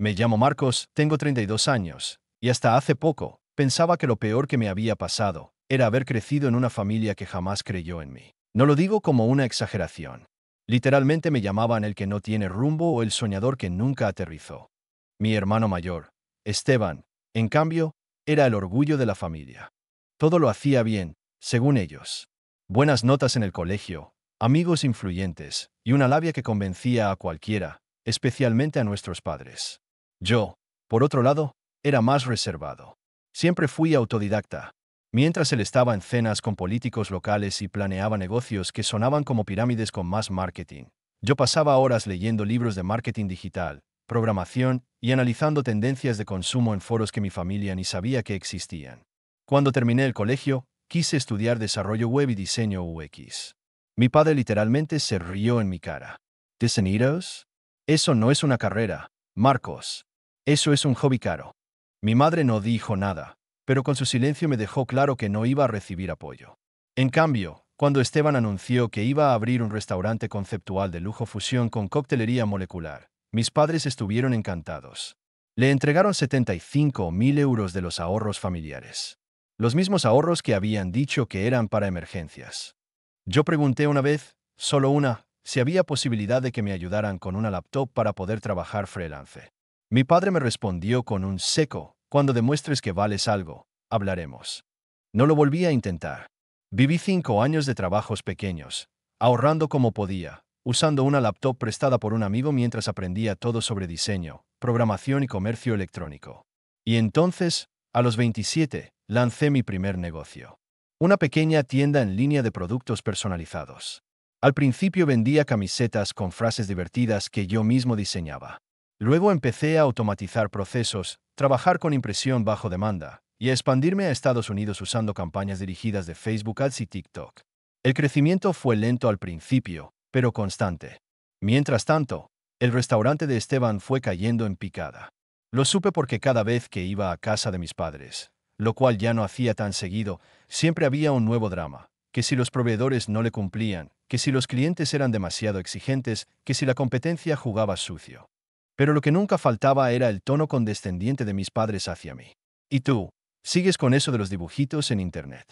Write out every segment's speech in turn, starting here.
Me llamo Marcos, tengo 32 años, y hasta hace poco, pensaba que lo peor que me había pasado era haber crecido en una familia que jamás creyó en mí. No lo digo como una exageración. Literalmente me llamaban el que no tiene rumbo o el soñador que nunca aterrizó. Mi hermano mayor, Esteban, en cambio, era el orgullo de la familia. Todo lo hacía bien, según ellos. Buenas notas en el colegio, amigos influyentes, y una labia que convencía a cualquiera, especialmente a nuestros padres. Yo, por otro lado, era más reservado. Siempre fui autodidacta. Mientras él estaba en cenas con políticos locales y planeaba negocios que sonaban como pirámides con más marketing, yo pasaba horas leyendo libros de marketing digital, programación y analizando tendencias de consumo en foros que mi familia ni sabía que existían. Cuando terminé el colegio, quise estudiar desarrollo web y diseño UX. Mi padre literalmente se rió en mi cara. ¿Diseñeros? Eso no es una carrera, Marcos. Eso es un hobby caro. Mi madre no dijo nada, pero con su silencio me dejó claro que no iba a recibir apoyo. En cambio, cuando Esteban anunció que iba a abrir un restaurante conceptual de lujo fusión con coctelería molecular, mis padres estuvieron encantados. Le entregaron 75.000 euros de los ahorros familiares. Los mismos ahorros que habían dicho que eran para emergencias. Yo pregunté una vez, solo una, si había posibilidad de que me ayudaran con una laptop para poder trabajar freelance. Mi padre me respondió con un seco: cuando demuestres que vales algo, hablaremos. No lo volví a intentar. Viví 5 años de trabajos pequeños, ahorrando como podía, usando una laptop prestada por un amigo mientras aprendía todo sobre diseño, programación y comercio electrónico. Y entonces, a los 27, lancé mi primer negocio. Una pequeña tienda en línea de productos personalizados. Al principio vendía camisetas con frases divertidas que yo mismo diseñaba. Luego empecé a automatizar procesos, trabajar con impresión bajo demanda y a expandirme a Estados Unidos usando campañas dirigidas de Facebook Ads y TikTok. El crecimiento fue lento al principio, pero constante. Mientras tanto, el restaurante de Esteban fue cayendo en picada. Lo supe porque cada vez que iba a casa de mis padres, lo cual ya no hacía tan seguido, siempre había un nuevo drama, que si los proveedores no le cumplían, que si los clientes eran demasiado exigentes, que si la competencia jugaba sucio. Pero lo que nunca faltaba era el tono condescendiente de mis padres hacia mí. ¿Y tú? ¿Sigues con eso de los dibujitos en internet?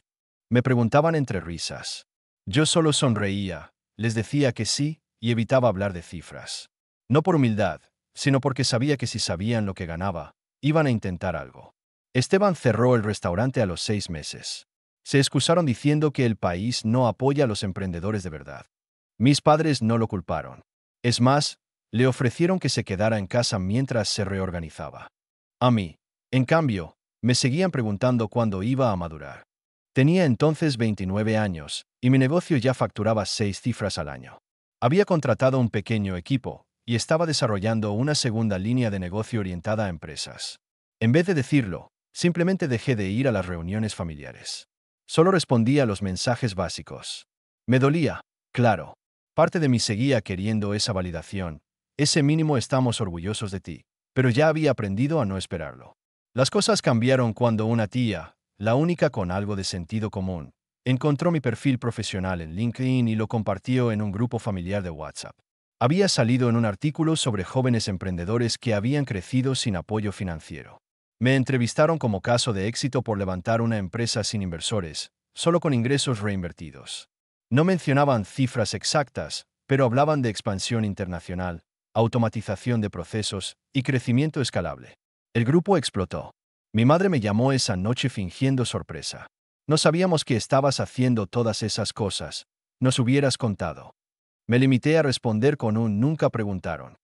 Me preguntaban entre risas. Yo solo sonreía, les decía que sí y evitaba hablar de cifras. No por humildad, sino porque sabía que si sabían lo que ganaba, iban a intentar algo. Esteban cerró el restaurante a los 6 meses. Se excusaron diciendo que el país no apoya a los emprendedores de verdad. Mis padres no lo culparon. Es más, le ofrecieron que se quedara en casa mientras se reorganizaba. A mí, en cambio, me seguían preguntando cuándo iba a madurar. Tenía entonces 29 años, y mi negocio ya facturaba 6 cifras al año. Había contratado un pequeño equipo, y estaba desarrollando una segunda línea de negocio orientada a empresas. En vez de decirlo, simplemente dejé de ir a las reuniones familiares. Solo respondía a los mensajes básicos. Me dolía, claro. Parte de mí seguía queriendo esa validación. Ese mínimo estamos orgullosos de ti. Pero ya había aprendido a no esperarlo. Las cosas cambiaron cuando una tía, la única con algo de sentido común, encontró mi perfil profesional en LinkedIn y lo compartió en un grupo familiar de WhatsApp. Había salido en un artículo sobre jóvenes emprendedores que habían crecido sin apoyo financiero. Me entrevistaron como caso de éxito por levantar una empresa sin inversores, solo con ingresos reinvertidos. No mencionaban cifras exactas, pero hablaban de expansión internacional, automatización de procesos y crecimiento escalable. El grupo explotó. Mi madre me llamó esa noche fingiendo sorpresa. No sabíamos que estabas haciendo todas esas cosas. Nos hubieras contado. Me limité a responder con un nunca preguntaron.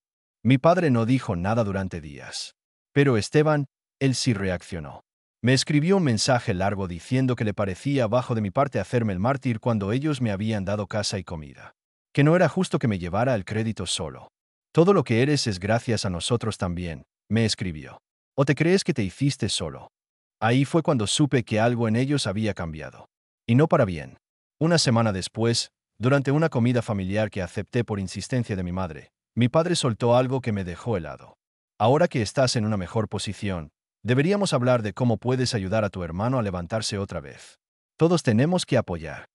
Mi padre no dijo nada durante días. Pero Esteban, él sí reaccionó. Me escribió un mensaje largo diciendo que le parecía bajo de mi parte hacerme el mártir cuando ellos me habían dado casa y comida. Que no era justo que me llevara el crédito solo. Todo lo que eres es gracias a nosotros también, me escribió. ¿O te crees que te hiciste solo? Ahí fue cuando supe que algo en ellos había cambiado. Y no para bien. Una semana después, durante una comida familiar que acepté por insistencia de mi madre, mi padre soltó algo que me dejó helado. Ahora que estás en una mejor posición, deberíamos hablar de cómo puedes ayudar a tu hermano a levantarse otra vez. Todos tenemos que apoyar.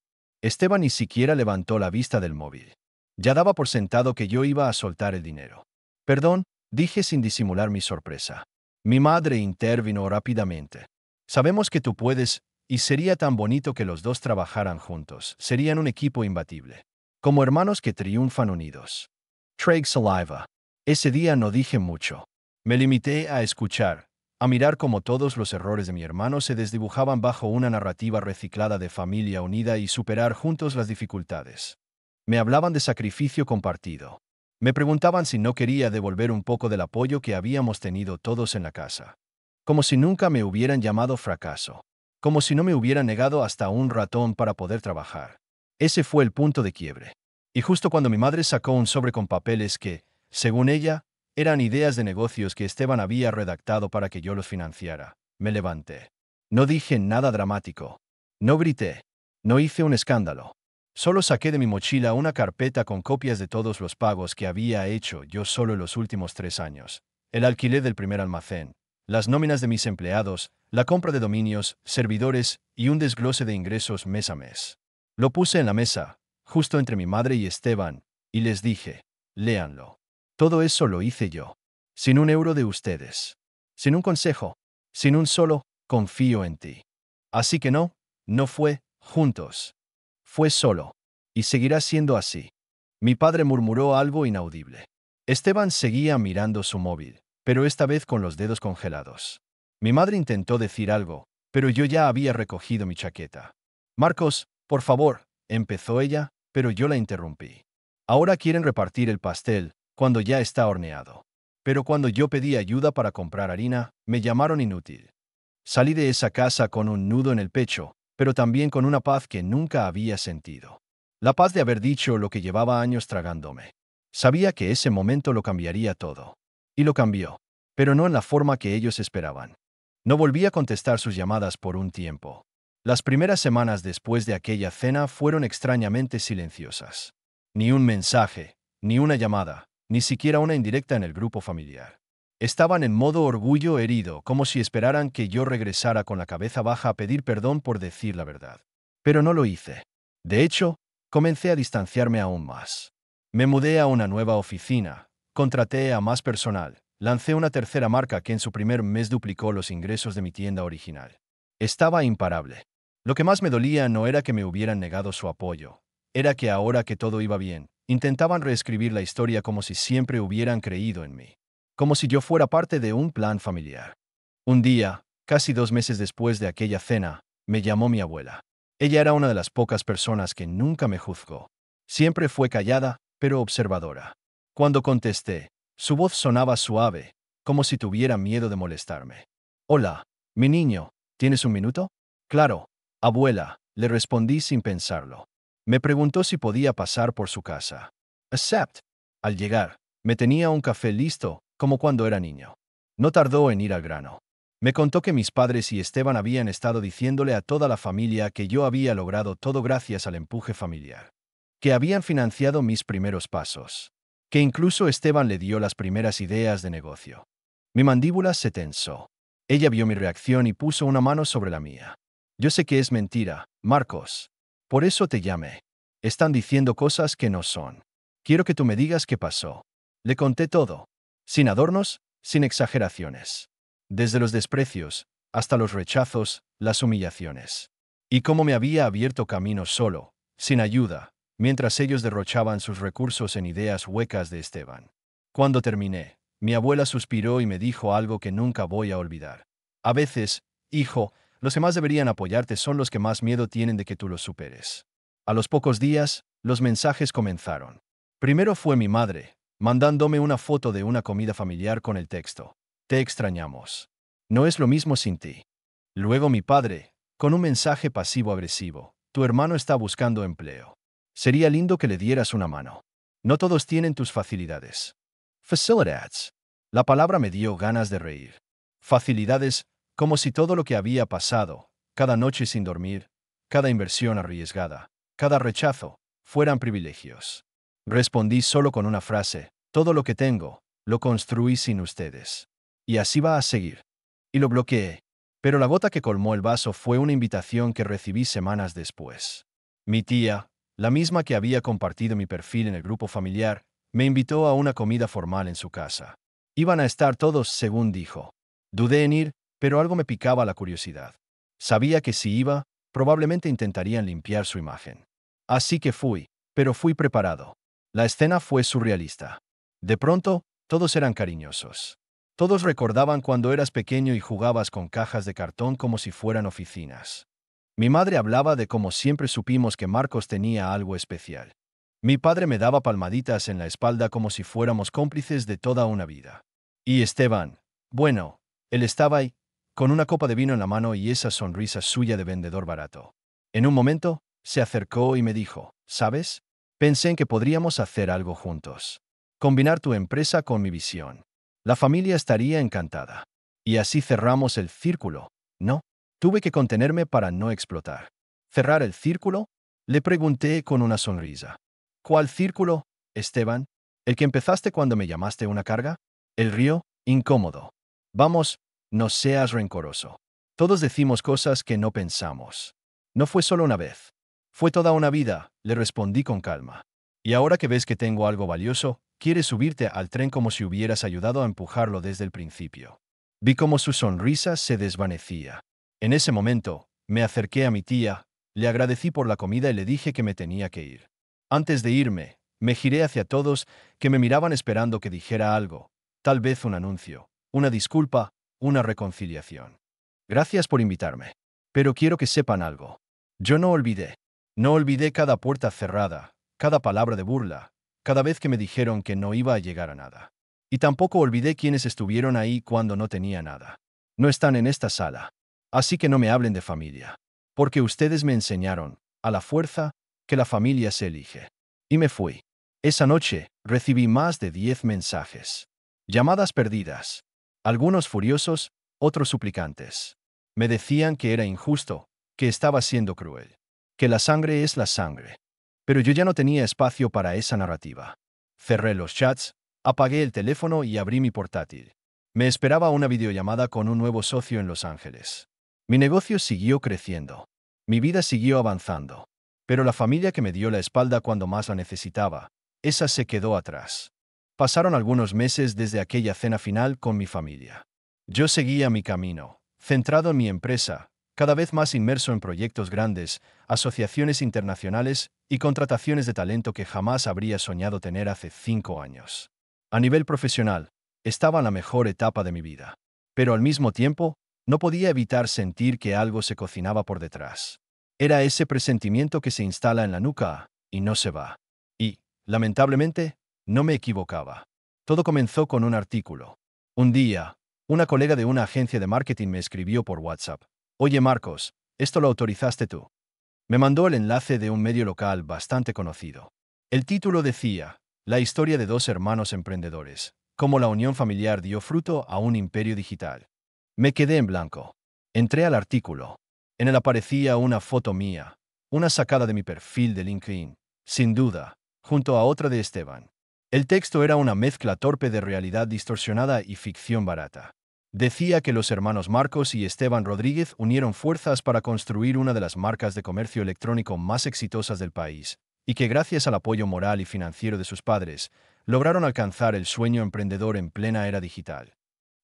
Esteban ni siquiera levantó la vista del móvil. Ya daba por sentado que yo iba a soltar el dinero. Perdón, Dije sin disimular mi sorpresa. Mi madre intervino rápidamente. Sabemos que tú puedes, y sería tan bonito que los dos trabajaran juntos. Serían un equipo imbatible. Como hermanos que triunfan unidos. Trague saliva. Ese día no dije mucho. Me limité a escuchar, a mirar cómo todos los errores de mi hermano se desdibujaban bajo una narrativa reciclada de familia unida y superar juntos las dificultades. Me hablaban de sacrificio compartido. Me preguntaban si no quería devolver un poco del apoyo que habíamos tenido todos en la casa. Como si nunca me hubieran llamado fracaso. Como si no me hubieran negado hasta un ratón para poder trabajar. Ese fue el punto de quiebre. Y justo cuando mi madre sacó un sobre con papeles que, según ella, eran ideas de negocios que Esteban había redactado para que yo los financiara, me levanté. No dije nada dramático. No grité. No hice un escándalo. Solo saqué de mi mochila una carpeta con copias de todos los pagos que había hecho yo solo en los últimos 3 años. El alquiler del primer almacén, las nóminas de mis empleados, la compra de dominios, servidores y un desglose de ingresos mes a mes. Lo puse en la mesa, justo entre mi madre y Esteban, y les dije, léanlo. Todo eso lo hice yo. Sin un euro de ustedes. Sin un consejo. Sin un solo, confío en ti. Así que no fue, juntos. Fue solo. Y seguirá siendo así. Mi padre murmuró algo inaudible. Esteban seguía mirando su móvil, pero esta vez con los dedos congelados. Mi madre intentó decir algo, pero yo ya había recogido mi chaqueta. Marcos, por favor, empezó ella, pero yo la interrumpí. Ahora quieren repartir el pastel, cuando ya está horneado. Pero cuando yo pedí ayuda para comprar harina, me llamaron inútil. Salí de esa casa con un nudo en el pecho, pero también con una paz que nunca había sentido. La paz de haber dicho lo que llevaba años tragándome. Sabía que ese momento lo cambiaría todo. Y lo cambió, pero no en la forma que ellos esperaban. No volví a contestar sus llamadas por un tiempo. Las primeras semanas después de aquella cena fueron extrañamente silenciosas. Ni un mensaje, ni una llamada, ni siquiera una indirecta en el grupo familiar. Estaban en modo orgullo herido, como si esperaran que yo regresara con la cabeza baja a pedir perdón por decir la verdad. Pero no lo hice. De hecho, comencé a distanciarme aún más. Me mudé a una nueva oficina, contraté a más personal, lancé una tercera marca que en su primer mes duplicó los ingresos de mi tienda original. Estaba imparable. Lo que más me dolía no era que me hubieran negado su apoyo, era que ahora que todo iba bien, intentaban reescribir la historia como si siempre hubieran creído en mí. Como si yo fuera parte de un plan familiar. Un día, casi 2 meses después de aquella cena, me llamó mi abuela. Ella era una de las pocas personas que nunca me juzgó. Siempre fue callada, pero observadora. Cuando contesté, su voz sonaba suave, como si tuviera miedo de molestarme. Hola, mi niño, ¿tienes un minuto? Claro, abuela, le respondí sin pensarlo. Me preguntó si podía pasar por su casa. Accept. Al llegar, me tenía un café listo, como cuando era niño. No tardó en ir al grano. Me contó que mis padres y Esteban habían estado diciéndole a toda la familia que yo había logrado todo gracias al empuje familiar. Que habían financiado mis primeros pasos. Que incluso Esteban le dio las primeras ideas de negocio. Mi mandíbula se tensó. Ella vio mi reacción y puso una mano sobre la mía. Yo sé que es mentira, Marcos. Por eso te llamé. Están diciendo cosas que no son. Quiero que tú me digas qué pasó. Le conté todo. Sin adornos, sin exageraciones. Desde los desprecios, hasta los rechazos, las humillaciones. Y cómo me había abierto camino solo, sin ayuda, mientras ellos derrochaban sus recursos en ideas huecas de Esteban. Cuando terminé, mi abuela suspiró y me dijo algo que nunca voy a olvidar. A veces, hijo, los que más deberían apoyarte son los que más miedo tienen de que tú los superes. A los pocos días, los mensajes comenzaron. Primero fue mi madre, mandándome una foto de una comida familiar con el texto: te extrañamos. No es lo mismo sin ti. Luego mi padre, con un mensaje pasivo-agresivo: tu hermano está buscando empleo. Sería lindo que le dieras una mano. No todos tienen tus facilidades. Facilitats. La palabra me dio ganas de reír. Facilidades, como si todo lo que había pasado, cada noche sin dormir, cada inversión arriesgada, cada rechazo, fueran privilegios. Respondí solo con una frase: todo lo que tengo, lo construí sin ustedes. Y así va a seguir. Y lo bloqueé. Pero la gota que colmó el vaso fue una invitación que recibí semanas después. Mi tía, la misma que había compartido mi perfil en el grupo familiar, me invitó a una comida formal en su casa. Iban a estar todos, según dijo. Dudé en ir, pero algo me picaba la curiosidad. Sabía que si iba, probablemente intentarían limpiar su imagen. Así que fui, pero fui preparado. La escena fue surrealista. De pronto, todos eran cariñosos. Todos recordaban cuando eras pequeño y jugabas con cajas de cartón como si fueran oficinas. Mi madre hablaba de cómo siempre supimos que Marcos tenía algo especial. Mi padre me daba palmaditas en la espalda como si fuéramos cómplices de toda una vida. Y Esteban, bueno, él estaba ahí, con una copa de vino en la mano y esa sonrisa suya de vendedor barato. En un momento, se acercó y me dijo, ¿sabes? Pensé en que podríamos hacer algo juntos. Combinar tu empresa con mi visión. La familia estaría encantada. Y así cerramos el círculo, ¿no? Tuve que contenerme para no explotar. ¿Cerrar el círculo? Le pregunté con una sonrisa. ¿Cuál círculo, Esteban? ¿El que empezaste cuando me llamaste una carga? Él rió, incómodo. Vamos, no seas rencoroso. Todos decimos cosas que no pensamos. No fue solo una vez. Fue toda una vida, le respondí con calma. Y ahora que ves que tengo algo valioso, quieres subirte al tren como si hubieras ayudado a empujarlo desde el principio. Vi cómo su sonrisa se desvanecía. En ese momento, me acerqué a mi tía, le agradecí por la comida y le dije que me tenía que ir. Antes de irme, me giré hacia todos que me miraban esperando que dijera algo, tal vez un anuncio, una disculpa, una reconciliación. Gracias por invitarme. Pero quiero que sepan algo. Yo no olvidé. No olvidé cada puerta cerrada, cada palabra de burla, cada vez que me dijeron que no iba a llegar a nada. Y tampoco olvidé quienes estuvieron ahí cuando no tenía nada. No están en esta sala. Así que no me hablen de familia. Porque ustedes me enseñaron, a la fuerza, que la familia se elige. Y me fui. Esa noche, recibí más de 10 mensajes. Llamadas perdidas. Algunos furiosos, otros suplicantes. Me decían que era injusto, que estaba siendo cruel. Que la sangre es la sangre. Pero yo ya no tenía espacio para esa narrativa. Cerré los chats, apagué el teléfono y abrí mi portátil. Me esperaba una videollamada con un nuevo socio en Los Ángeles. Mi negocio siguió creciendo. Mi vida siguió avanzando. Pero la familia que me dio la espalda cuando más la necesitaba, esa se quedó atrás. Pasaron algunos meses desde aquella cena final con mi familia. Yo seguía mi camino, centrado en mi empresa, cada vez más inmerso en proyectos grandes, asociaciones internacionales y contrataciones de talento que jamás habría soñado tener hace 5 años. A nivel profesional, estaba en la mejor etapa de mi vida. Pero al mismo tiempo, no podía evitar sentir que algo se cocinaba por detrás. Era ese presentimiento que se instala en la nuca y no se va. Y, lamentablemente, no me equivocaba. Todo comenzó con un artículo. Un día, una colega de una agencia de marketing me escribió por WhatsApp. Oye Marcos, esto lo autorizaste tú. Me mandó el enlace de un medio local bastante conocido. El título decía, La historia de dos hermanos emprendedores, cómo la unión familiar dio fruto a un imperio digital. Me quedé en blanco. Entré al artículo. En él aparecía una foto mía, una sacada de mi perfil de LinkedIn, sin duda, junto a otra de Esteban. El texto era una mezcla torpe de realidad distorsionada y ficción barata. Decía que los hermanos Marcos y Esteban Rodríguez unieron fuerzas para construir una de las marcas de comercio electrónico más exitosas del país, y que gracias al apoyo moral y financiero de sus padres, lograron alcanzar el sueño emprendedor en plena era digital.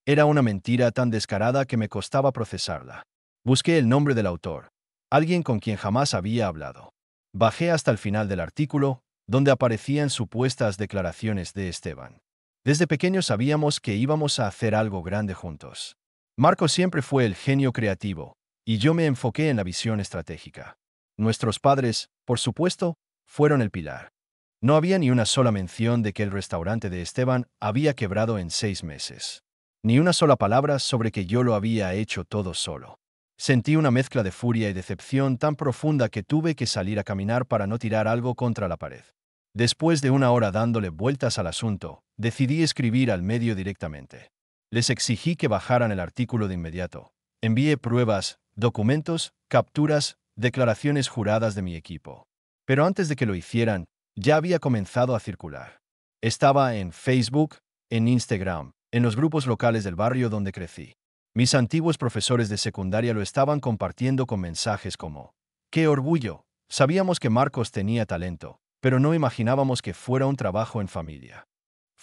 Era una mentira tan descarada que me costaba procesarla. Busqué el nombre del autor, alguien con quien jamás había hablado. Bajé hasta el final del artículo, donde aparecían supuestas declaraciones de Esteban. Desde pequeño sabíamos que íbamos a hacer algo grande juntos. Marco siempre fue el genio creativo, y yo me enfoqué en la visión estratégica. Nuestros padres, por supuesto, fueron el pilar. No había ni una sola mención de que el restaurante de Esteban había quebrado en 6 meses. Ni una sola palabra sobre que yo lo había hecho todo solo. Sentí una mezcla de furia y decepción tan profunda que tuve que salir a caminar para no tirar algo contra la pared. Después de una hora dándole vueltas al asunto, decidí escribir al medio directamente. Les exigí que bajaran el artículo de inmediato. Envié pruebas, documentos, capturas, declaraciones juradas de mi equipo. Pero antes de que lo hicieran, ya había comenzado a circular. Estaba en Facebook, en Instagram, en los grupos locales del barrio donde crecí. Mis antiguos profesores de secundaria lo estaban compartiendo con mensajes como: ¡qué orgullo! Sabíamos que Marcos tenía talento, pero no imaginábamos que fuera un trabajo en familia.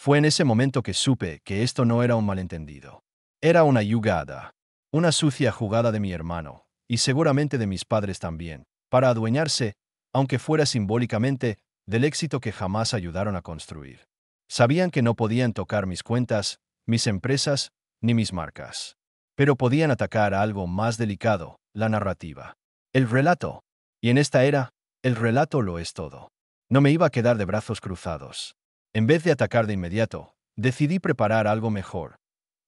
Fue en ese momento que supe que esto no era un malentendido. Era una jugada. Una sucia jugada de mi hermano, y seguramente de mis padres también, para adueñarse, aunque fuera simbólicamente, del éxito que jamás ayudaron a construir. Sabían que no podían tocar mis cuentas, mis empresas, ni mis marcas. Pero podían atacar a algo más delicado, la narrativa. El relato. Y en esta era, el relato lo es todo. No me iba a quedar de brazos cruzados. En vez de atacar de inmediato, decidí preparar algo mejor.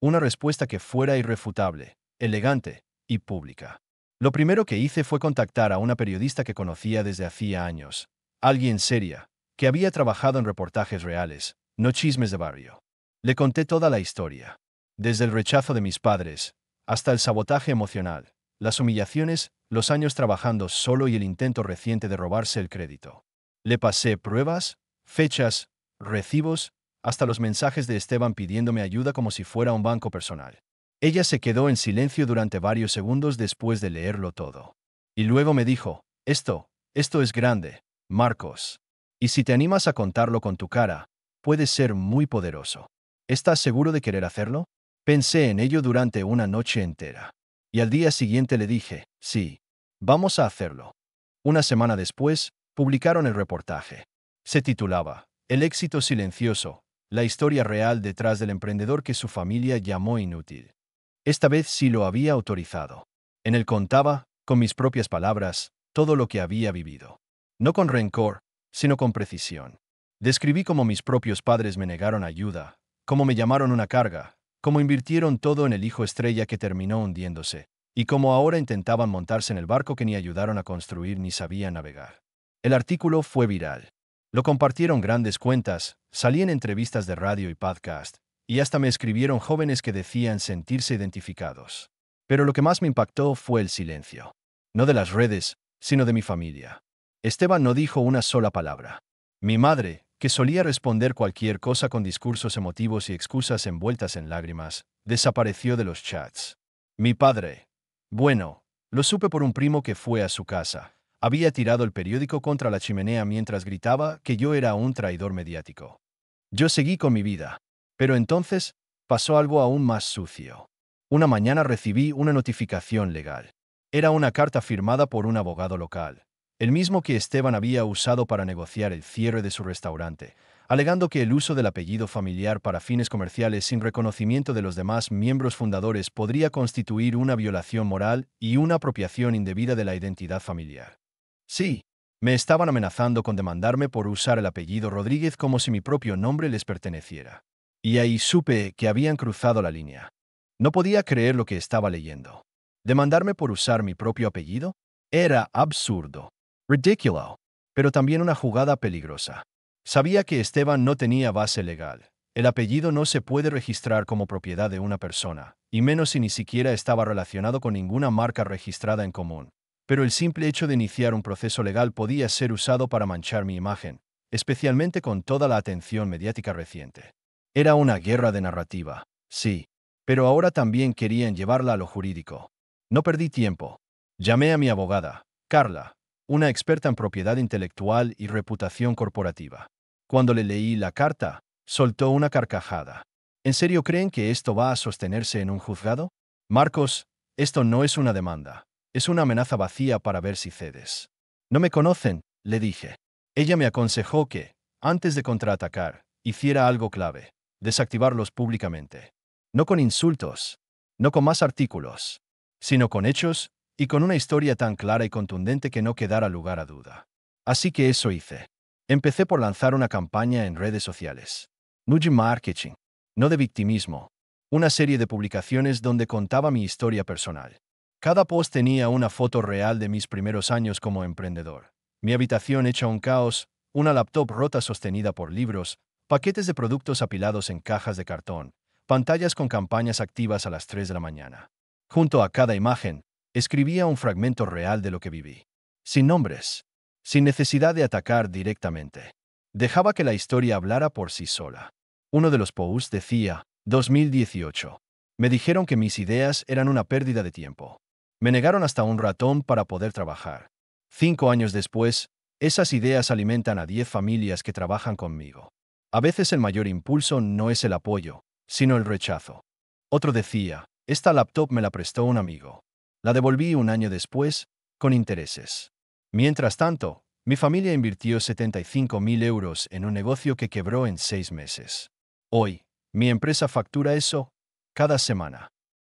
Una respuesta que fuera irrefutable, elegante y pública. Lo primero que hice fue contactar a una periodista que conocía desde hacía años, alguien seria, que había trabajado en reportajes reales, no chismes de barrio. Le conté toda la historia. Desde el rechazo de mis padres, hasta el sabotaje emocional, las humillaciones, los años trabajando solo y el intento reciente de robarse el crédito. Le pasé pruebas, fechas, recibos, hasta los mensajes de Esteban pidiéndome ayuda como si fuera un banco personal. Ella se quedó en silencio durante varios segundos después de leerlo todo. Y luego me dijo, esto es grande, Marcos. Y si te animas a contarlo con tu cara, puede ser muy poderoso. ¿Estás seguro de querer hacerlo? Pensé en ello durante una noche entera. Y al día siguiente le dije, sí, vamos a hacerlo. Una semana después, publicaron el reportaje. Se titulaba, El éxito silencioso, la historia real detrás del emprendedor que su familia llamó inútil. Esta vez sí lo había autorizado. En él contaba, con mis propias palabras, todo lo que había vivido. No con rencor, sino con precisión. Describí cómo mis propios padres me negaron ayuda, cómo me llamaron una carga, cómo invirtieron todo en el hijo estrella que terminó hundiéndose, y cómo ahora intentaban montarse en el barco que ni ayudaron a construir ni sabían navegar. El artículo fue viral. Lo compartieron grandes cuentas, salí en entrevistas de radio y podcast, y hasta me escribieron jóvenes que decían sentirse identificados. Pero lo que más me impactó fue el silencio. No de las redes, sino de mi familia. Esteban no dijo una sola palabra. Mi madre, que solía responder cualquier cosa con discursos emotivos y excusas envueltas en lágrimas, desapareció de los chats. Mi padre, bueno, lo supe por un primo que fue a su casa. Había tirado el periódico contra la chimenea mientras gritaba que yo era un traidor mediático. Yo seguí con mi vida. Pero entonces, pasó algo aún más sucio. Una mañana recibí una notificación legal. Era una carta firmada por un abogado local, el mismo que Esteban había usado para negociar el cierre de su restaurante, alegando que el uso del apellido familiar para fines comerciales sin reconocimiento de los demás miembros fundadores podría constituir una violación moral y una apropiación indebida de la identidad familiar. Sí, me estaban amenazando con demandarme por usar el apellido Rodríguez como si mi propio nombre les perteneciera. Y ahí supe que habían cruzado la línea. No podía creer lo que estaba leyendo. ¿Demandarme por usar mi propio apellido? Era absurdo. Ridículo. Pero también una jugada peligrosa. Sabía que Esteban no tenía base legal. El apellido no se puede registrar como propiedad de una persona, y menos si ni siquiera estaba relacionado con ninguna marca registrada en común. Pero el simple hecho de iniciar un proceso legal podía ser usado para manchar mi imagen, especialmente con toda la atención mediática reciente. Era una guerra de narrativa, sí, pero ahora también querían llevarla a lo jurídico. No perdí tiempo. Llamé a mi abogada, Carla, una experta en propiedad intelectual y reputación corporativa. Cuando le leí la carta, soltó una carcajada. ¿En serio creen que esto va a sostenerse en un juzgado? Marcos, esto no es una demanda. Es una amenaza vacía para ver si cedes. No me conocen, le dije. Ella me aconsejó que, antes de contraatacar, hiciera algo clave. Desactivarlos públicamente. No con insultos, no con más artículos, sino con hechos y con una historia tan clara y contundente que no quedara lugar a duda. Así que eso hice. Empecé por lanzar una campaña en redes sociales. Nudge marketing, no de victimismo. Una serie de publicaciones donde contaba mi historia personal. Cada post tenía una foto real de mis primeros años como emprendedor. Mi habitación hecha un caos, una laptop rota sostenida por libros, paquetes de productos apilados en cajas de cartón, pantallas con campañas activas a las 3 de la mañana. Junto a cada imagen, escribía un fragmento real de lo que viví. Sin nombres. Sin necesidad de atacar directamente. Dejaba que la historia hablara por sí sola. Uno de los posts decía, 2018. Me dijeron que mis ideas eran una pérdida de tiempo. Me negaron hasta un ratón para poder trabajar. 5 años después, esas ideas alimentan a 10 familias que trabajan conmigo. A veces el mayor impulso no es el apoyo, sino el rechazo. Otro decía, esta laptop me la prestó un amigo. La devolví un año después, con intereses. Mientras tanto, mi familia invirtió 75.000 euros en un negocio que quebró en 6 meses. Hoy, mi empresa factura eso cada semana.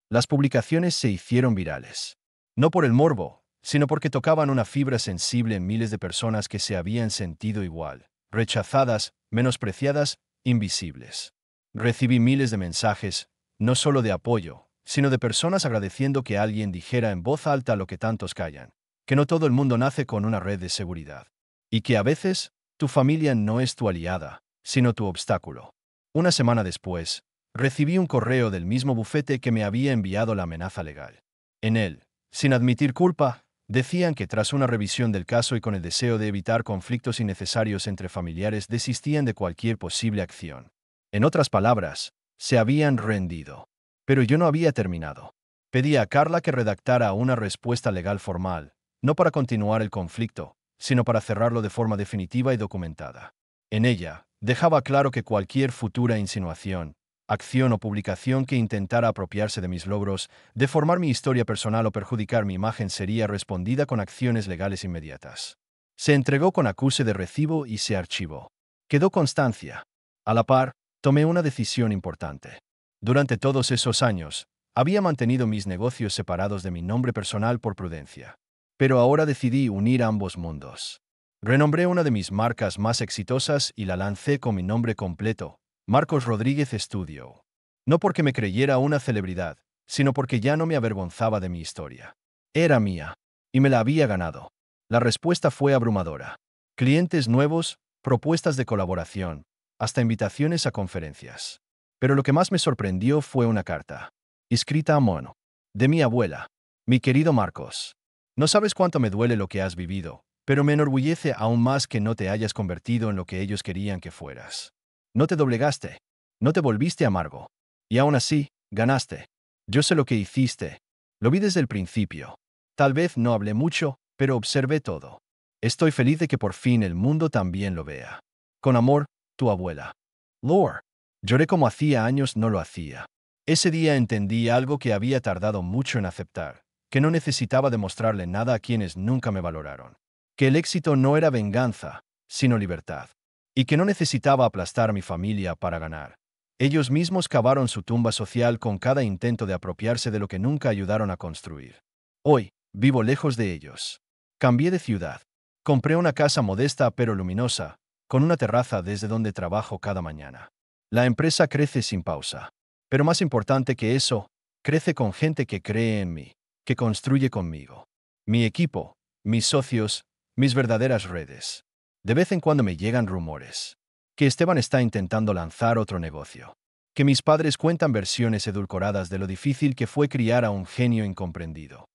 Las publicaciones se hicieron virales. No por el morbo, sino porque tocaban una fibra sensible en miles de personas que se habían sentido igual, rechazadas, menospreciadas, invisibles. Recibí miles de mensajes, no solo de apoyo, sino de personas agradeciendo que alguien dijera en voz alta lo que tantos callan, que no todo el mundo nace con una red de seguridad, y que a veces, tu familia no es tu aliada, sino tu obstáculo. Una semana después, recibí un correo del mismo bufete que me había enviado la amenaza legal. En él, sin admitir culpa, decían que tras una revisión del caso y con el deseo de evitar conflictos innecesarios entre familiares desistían de cualquier posible acción. En otras palabras, se habían rendido. Pero yo no había terminado. Pedí a Carla que redactara una respuesta legal formal, no para continuar el conflicto, sino para cerrarlo de forma definitiva y documentada. En ella, dejaba claro que cualquier futura insinuación, acción o publicación que intentara apropiarse de mis logros, deformar mi historia personal o perjudicar mi imagen sería respondida con acciones legales inmediatas. Se entregó con acuse de recibo y se archivó. Quedó constancia. A la par, tomé una decisión importante. Durante todos esos años, había mantenido mis negocios separados de mi nombre personal por prudencia. Pero ahora decidí unir ambos mundos. Renombré una de mis marcas más exitosas y la lancé con mi nombre completo, Marcos Rodríguez Studio. No porque me creyera una celebridad, sino porque ya no me avergonzaba de mi historia. Era mía, y me la había ganado. La respuesta fue abrumadora. Clientes nuevos, propuestas de colaboración, hasta invitaciones a conferencias. Pero lo que más me sorprendió fue una carta, escrita a mano, de mi abuela. Mi querido Marcos, no sabes cuánto me duele lo que has vivido, pero me enorgullece aún más que no te hayas convertido en lo que ellos querían que fueras. No te doblegaste, no te volviste amargo. Y aún así, ganaste. Yo sé lo que hiciste. Lo vi desde el principio. Tal vez no hablé mucho, pero observé todo. Estoy feliz de que por fin el mundo también lo vea. Con amor, tu abuela. Lore. Lloré como hacía años no lo hacía. Ese día entendí algo que había tardado mucho en aceptar, que no necesitaba demostrarle nada a quienes nunca me valoraron. Que el éxito no era venganza, sino libertad. Y que no necesitaba aplastar a mi familia para ganar. Ellos mismos cavaron su tumba social con cada intento de apropiarse de lo que nunca ayudaron a construir. Hoy, vivo lejos de ellos. Cambié de ciudad. Compré una casa modesta pero luminosa, con una terraza desde donde trabajo cada mañana. La empresa crece sin pausa. Pero más importante que eso, crece con gente que cree en mí, que construye conmigo. Mi equipo, mis socios, mis verdaderas redes. De vez en cuando me llegan rumores. Que Esteban está intentando lanzar otro negocio. Que mis padres cuentan versiones edulcoradas de lo difícil que fue criar a un genio incomprendido.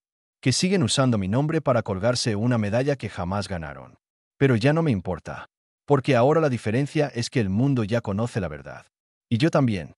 Que siguen usando mi nombre para colgarse una medalla que jamás ganaron. Pero ya no me importa. Porque ahora la diferencia es que el mundo ya conoce la verdad. Y yo también.